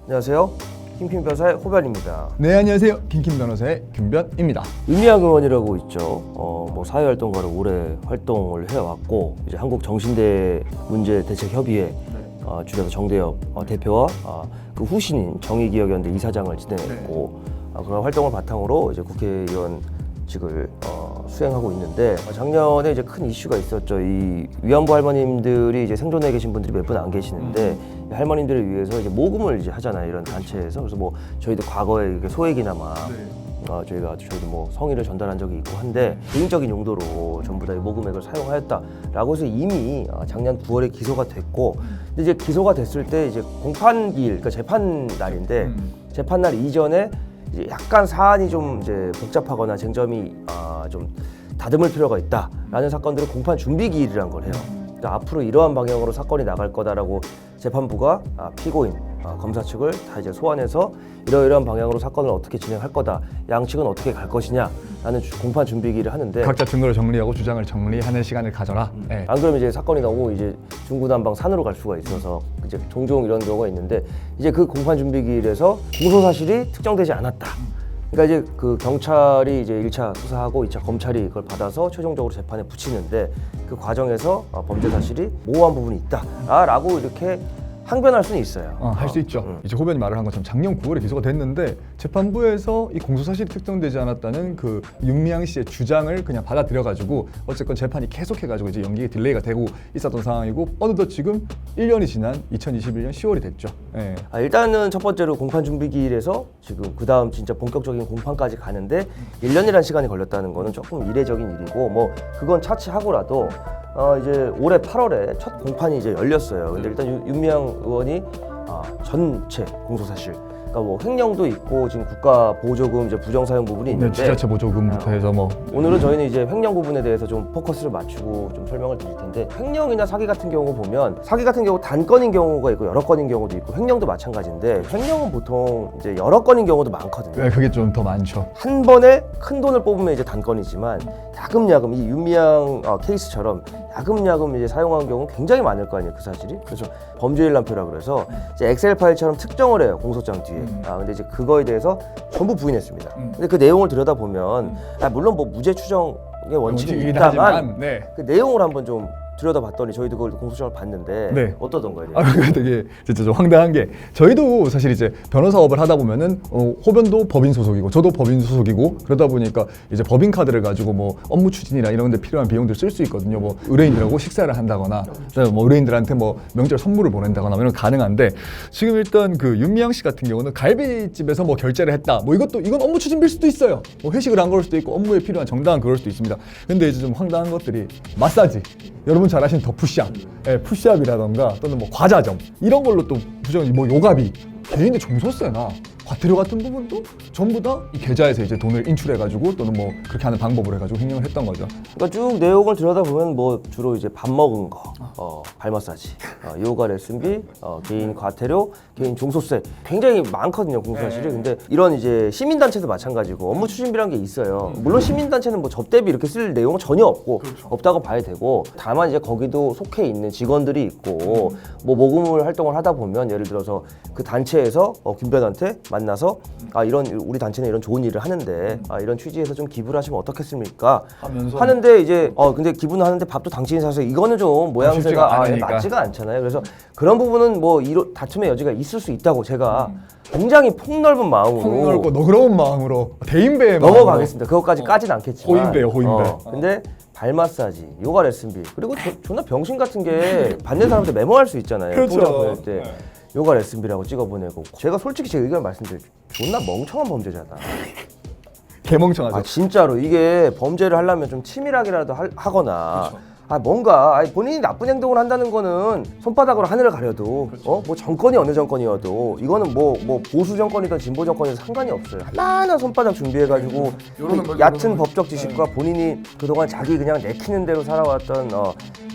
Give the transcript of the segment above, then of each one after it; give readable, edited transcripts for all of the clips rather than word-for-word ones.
안녕하세요. 킹킹 변호사의 호변입니다. 네, 안녕하세요. 김킴 변호사의 김변입니다. 윤미향 의원이라고 있죠. 뭐 사회활동가로 오래 활동을 해왔고 이제 한국정신대 문제대책협의회 줄여서 정대협 대표와 그 후신인 정의기억연대 이사장을 지내고 그런 활동을 바탕으로 이제 국회의원직을 수행하고 있는데 작년에 이제 큰 이슈가 있었죠. 이 위안부 할머님들이 이제 생존해 계신 분들이 몇 분 안 계시는데 할머님들을 위해서 이제 모금을 이제 하잖아요. 이런 단체에서. 그래서 뭐 저희도 과거에 이렇게 소액이나마 저희도 뭐 성의를 전달한 적이 있고 한데 개인적인 용도로 전부 다 이 모금액을 사용하였다라고 해서 이미 작년 9월에 기소가 됐고 근데 이제 기소가 됐을 때 이제 공판기일 그러니까 재판 날인데 재판 날 이전에 이제 약간 사안이 좀 이제 복잡하거나 쟁점이 좀 다듬을 필요가 있다라는 사건들을 공판 준비 기일이란 걸 해요. 그러니까 앞으로 이러한 방향으로 사건이 나갈 거다라고 재판부가 피고인 검사 측을 다 이제 소환해서 이러이러한 방향으로 사건을 어떻게 진행할 거다, 양측은 어떻게 갈 것이냐라는 공판 준비기를 하는데 각자 증거를 정리하고 주장을 정리하는 시간을 가져라. 네. 안 그러면 이제 사건이 너무 이제 중구난방 산으로 갈 수가 있어서 이제 종종 이런 경우가 있는데 이제 그 공판 준비기일에서 공소 사실이 특정되지 않았다. 그러니까 이제 그 경찰이 이제 1차 수사하고 2차 검찰이 그걸 받아서 최종적으로 재판에 붙이는데 그 과정에서 범죄 사실이 모호한 부분이 있다라고 이렇게 항변할 수는 있어요. 할 수 있죠. 이제 호변이 말을 한 것처럼 작년 9월에 기소가 됐는데 재판부에서 이 공소사실이 특정되지 않았다는 그 윤미향 씨의 주장을 그냥 받아들여가지고 어쨌건 재판이 계속해가지고 이제 연기가 딜레이가 되고 있었던 상황이고 어느덧 지금 1년이 지난 2021년 10월이 됐죠. 네. 일단은 첫 번째로 공판 준비기일에서 지금 그 다음 진짜 본격적인 공판까지 가는데 1년이라는 시간이 걸렸다는 거는 조금 이례적인 일이고 뭐 그건 차치하고라도 이제 올해 8월에 첫 공판이 이제 열렸어요. 근데 일단 윤미향 의원이 전체 공소사실, 그러니까 뭐 횡령도 있고 지금 국가 보조금 이제 부정사용 부분이 있는데 지자체 보조금부터 해서 뭐 오늘은 저희는 이제 횡령 부분에 대해서 좀 포커스를 맞추고 좀 설명을 드릴 텐데 횡령이나 사기 같은 경우 보면 사기 같은 경우 단건인 경우가 있고 여러 건인 경우도 있고 횡령도 마찬가지인데 횡령은 보통 이제 여러 건인 경우도 많거든요. 네, 그게 좀 더 많죠. 한 번에 큰 돈을 뽑으면 이제 단건이지만 야금야금 이 윤미향 케이스처럼 야금야금 이제 사용한 경우 굉장히 많을 거 아니에요, 그 사실이. 그래서 범죄일람표라 그래서 이제 엑셀 파일처럼 특정을 해요, 공소장 뒤에. 근데 이제 그거에 대해서 전부 부인했습니다. 근데 그 내용을 들여다 보면 물론 뭐 무죄 추정의 원칙이 있다만 그 내용을 한번 좀 들여다봤더니 저희도 그걸 공소장을 봤는데 어떠던가요? 그게 되게 진짜 좀 황당한 게 저희도 사실 이제 변호사업을 하다 보면은 호변도 법인 소속이고 저도 법인 소속이고 그러다 보니까 이제 법인 카드를 가지고 뭐 업무 추진이나 이런 데 필요한 비용들 쓸 수 있거든요. 뭐 의뢰인들하고 식사를 한다거나 뭐 의뢰인들한테 뭐 명절 선물을 보낸다거나 이런 거 가능한데 지금 일단 그 윤미향 씨 같은 경우는 갈비집에서 뭐 결제를 했다. 뭐 이건 업무 추진비일 수도 있어요. 뭐 회식을 한 걸 수도 있고 업무에 필요한 정당한 그럴 수도 있습니다. 근데 이제 좀 황당한 것들이 마사지, 여러분 잘 아시는 더푸시업, 푸시업이라던가 또는 뭐 과자점 이런 걸로 또 부정 뭐 요가비, 개인의 종소세나 과태료 같은 부분도 전부 다 이 계좌에서 이제 돈을 인출해가지고 또는 뭐 그렇게 하는 방법으로 해가지고 횡령을 했던 거죠. 그러니까 쭉 내용을 들여다보면 뭐 주로 이제 밥 먹은 거, 발 마사지, 요가 레슨비, 개인 과태료, 개인 종소세 굉장히 많거든요, 공소사실이. 근데 이런 이제 시민단체도 마찬가지고 업무 추진비라는 게 있어요. 물론 시민단체는 뭐 접대비 이렇게 쓸 내용은 전혀 없고 없다고 봐야 되고 다만 이제 거기도 속해 있는 직원들이 있고 뭐 모금을 활동을 하다 보면 예를 들어서 그 단체에서 김변한테 만나서 이런 우리 단체는 이런 좋은 일을 하는데 이런 취지에서 좀 기부를 하시면 어떻겠습니까? 하는데 이제 근데 기부는 하는데 밥도 당신이 사서 이거는 좀 모양새가 맞지가 않잖아요. 그래서 그런 부분은 뭐 다툼의 여지가 있을 수 있다고 제가 굉장히 폭넓은 마음으로 폭넓고 너그러운 마음으로 대인배의 넘어가겠습니다. 그것까지 까지는 않겠지만 호인배요, 호인배. 근데 발 마사지, 요가 레슨비 그리고 존나 병신 같은 게 받는 사람한테 메모할 수 있잖아요. 그렇죠. 통장 보낼 때. 요가 레슨비라고 찍어 보내고 제가 솔직히 제 의견 말씀드릴게요. 존나 멍청한 범죄자다. 개멍청하죠. 진짜로 이게 범죄를 하려면 좀 치밀하게라도 하거나 뭔가 본인이 나쁜 행동을 한다는 거는 손바닥으로 하늘을 가려도 뭐 정권이 어느 정권이어도 이거는 뭐 보수 정권이든 진보 정권이든 상관이 없어요. 하나하나 손바닥 준비해가지고 얕은 법적 지식과 본인이 그동안 자기 그냥 내키는 대로 살아왔던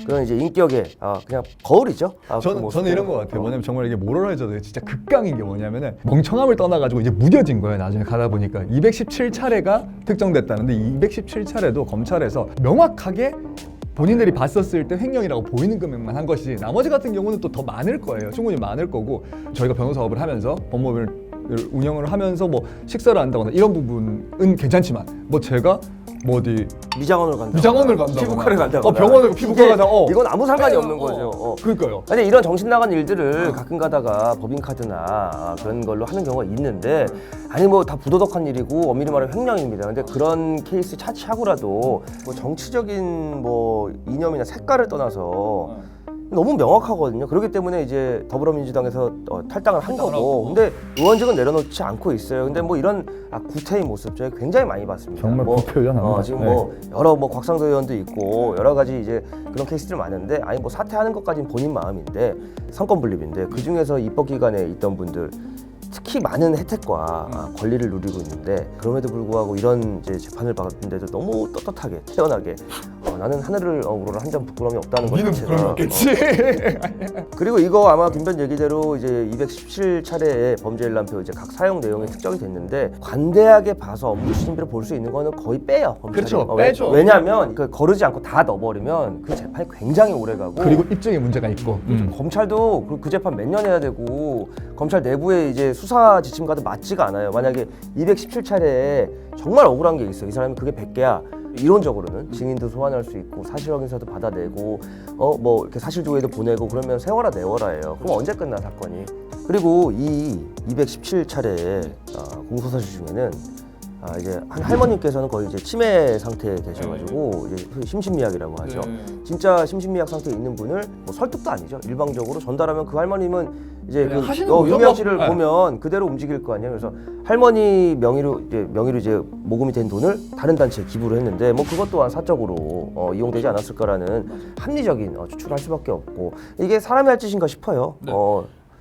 그런 이제 인격의 그냥 거울이죠. 저는 이런 것 같아요. 뭐냐면 정말 이게 모럴하이저도 진짜 극강인 게 뭐냐면은 멍청함을 떠나가지고 이제 무뎌진 거예요. 나중에 가다 보니까 217차례가 특정됐다는데 217차례도 검찰에서 명확하게 본인들이 봤었을 때 횡령이라고 보이는 금액만 한 것이 나머지 같은 경우는 또 더 많을 거예요. 충분히 많을 거고 저희가 변호사업을 하면서 법무법을 운영을 하면서 뭐 식사를 한다거나 이런 부분은 괜찮지만 뭐 제가 뭐 어디 미장원을 간다. 미장원을 간다거나 피부과를 간다거나. 병원을 피부과 가다 이건 아무 상관이 없는 거죠. 그러니까요. 아니 이런 정신 나간 일들을 가끔 가다가 법인카드나 그런 걸로 하는 경우가 있는데 아니 뭐 다 부도덕한 일이고 엄밀히 말하면 횡령입니다. 근데 그런 케이스 차치하고라도 뭐 정치적인 뭐 이념이나 색깔을 떠나서 너무 명확하거든요. 그렇기 때문에 이제 더불어민주당에서 탈당을 한 거고, 근데 의원직은 내려놓지 않고 있어요. 근데 뭐 이런 구태의 모습 저희 굉장히 많이 봤습니다. 정말 뭐, 불편합니다. 지금 뭐 여러 뭐 곽상도 의원도 있고 여러 가지 이제 그런 케이스들이 많은데 아니 뭐 사퇴하는 것까지는 본인 마음인데 상권 분립인데 그 중에서 입법기관에 있던 분들. 특히 많은 혜택과 권리를 누리고 있는데 그럼에도 불구하고 이런 이제 재판을 받았는데도 너무 떳떳하게 태연하게 나는 하늘을 우러러 한 점 부끄러움이 없다는 것 자체가 그리고 이거 아마 김변 얘기대로 이제 217차례의 범죄 일람표 이제 각 사용 내용이 특정이 됐는데 관대하게 봐서 업무 추진비를 볼 수 있는 거는 거의 빼요. 검찰이. 그렇죠. 빼죠. 왜냐하면 그 거르지 않고 다 넣어버리면 그 재판이 굉장히 오래가고 그리고 입증에 문제가 있고 검찰도 그 재판 몇 년 해야 되고 검찰 내부에 이제 수사 지침과도 맞지가 않아요. 만약에 217차례에 정말 억울한 게 있어. 이 사람이 그게 100개야. 이론적으로는 증인도 소환할 수 있고 사실 확인서도 받아내고 뭐 이렇게 사실 조회도 보내고 그러면 세워라 내워라예요. 그럼 언제 끝나 사건이? 그리고 이 217차례의 공소사실 중에는 이제 한 할머님께서는 거의 이제 치매 상태에 계셔가지고 이제 심신미약이라고 하죠. 진짜 심신미약 상태에 있는 분을 뭐 설득도 아니죠. 일방적으로 전달하면 그 할머님은 이제 그 유미약 씨를 보면 그대로 움직일 거 아니에요. 그래서 할머니 명의로 이제 모금이 된 돈을 다른 단체에 기부를 했는데 뭐 그것 또한 사적으로 이용되지 않았을까라는 합리적인 추측을 할 수밖에 없고 이게 사람이 할 짓인가 싶어요.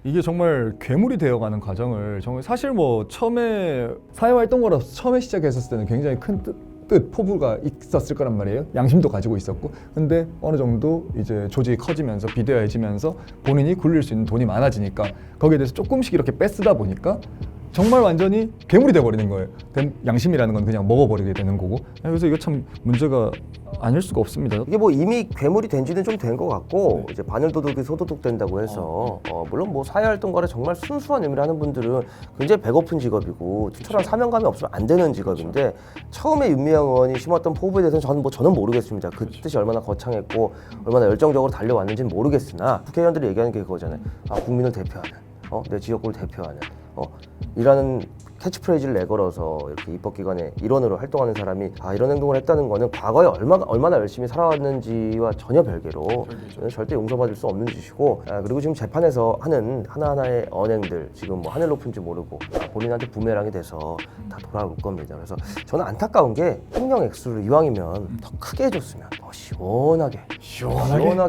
이게 정말 괴물이 되어가는 과정을 정말 사실 뭐 처음에 사회활동가로서 처음에 시작했었을 때는 굉장히 큰 뜻 포부가 있었을 거란 말이에요. 양심도 가지고 있었고 근데 어느 정도 이제 조직이 커지면서 비대해지면서 본인이 굴릴 수 있는 돈이 많아지니까 거기에 대해서 조금씩 이렇게 뺏쓰다 보니까 정말 완전히 괴물이 돼버리는 거예요. 양심이라는 건 그냥 먹어버리게 되는 거고 그래서 이거 참 문제가 아닐 수가 없습니다. 이게 뭐 이미 괴물이 된 지는 좀 된 것 같고 이제 바늘도둑이 소도둑 된다고 해서 물론 뭐 사회활동가를 정말 순수한 의미를 하는 분들은 굉장히 배고픈 직업이고 투철한 사명감이 없으면 안 되는 직업인데 처음에 윤미향 의원이 심었던 포부에 대해서는 저는 모르겠습니다. 그 뜻이 얼마나 거창했고 얼마나 열정적으로 달려왔는지는 모르겠으나 국회의원들이 얘기하는 게 그거잖아요. 국민을 대표하는 내 지역구를 대표하는 이라는 캐치프레이즈를 내걸어서 이렇게 입법기관의 일원으로 활동하는 사람이 이런 행동을 했다는 거는 과거에 얼마나 열심히 살아왔는지와 전혀 별개로 절대 용서받을 수 없는 짓이고 그리고 지금 재판에서 하는 하나하나의 언행들 지금 뭐 하늘 높은지 모르고 본인한테 부메랑이 돼서 다 돌아올 겁니다. 그래서 저는 안타까운 게 횡령 액수를 이왕이면 더 크게 해줬으면 더 시원하게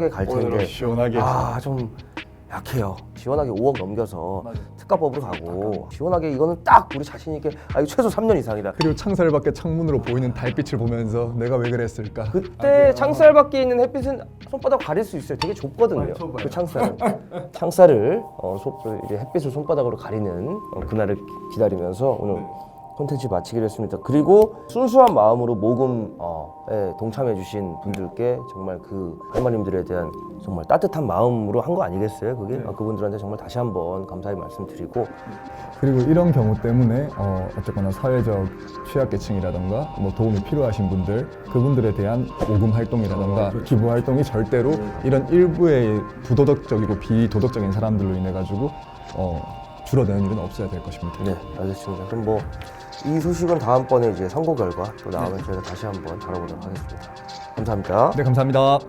갈 텐데 시원하게 좀 약해요. 시원하게 5억 넘겨서 특가법으로 가고 시원하게 이거는 딱 우리 자신 있게 이거 최소 3년 이상이다. 그리고 창살 밖에 창문으로 보이는 달빛을 보면서 내가 왜 그랬을까? 그때 창살 밖에 있는 햇빛은 손바닥 가릴 수 있어요. 되게 좁거든요. 그 창살은. 창살을 이제 햇빛을 손바닥으로 가리는 그날을 기다리면서 오늘 콘텐츠 마치기로 했습니다. 그리고 순수한 마음으로 모금에 동참해주신 분들께 정말 그 할머님들에 대한 정말 따뜻한 마음으로 한 거 아니겠어요? 그게 그분들한테 정말 다시 한번 감사의 말씀드리고 그리고 이런 경우 때문에 어쨌거나 사회적 취약계층이라던가 뭐 도움이 필요하신 분들 그분들에 대한 모금 활동이라던가 기부 활동이 절대로 이런 일부의 부도덕적이고 비도덕적인 사람들로 인해 가지고 줄어드는 일은 없어야 될 것입니다. 네, 알겠습니다. 그럼 뭐 이 소식은 다음번에 이제 선고 결과 또 나오면 저희가 다시 한번 다뤄보도록 하겠습니다. 감사합니다. 네, 감사합니다.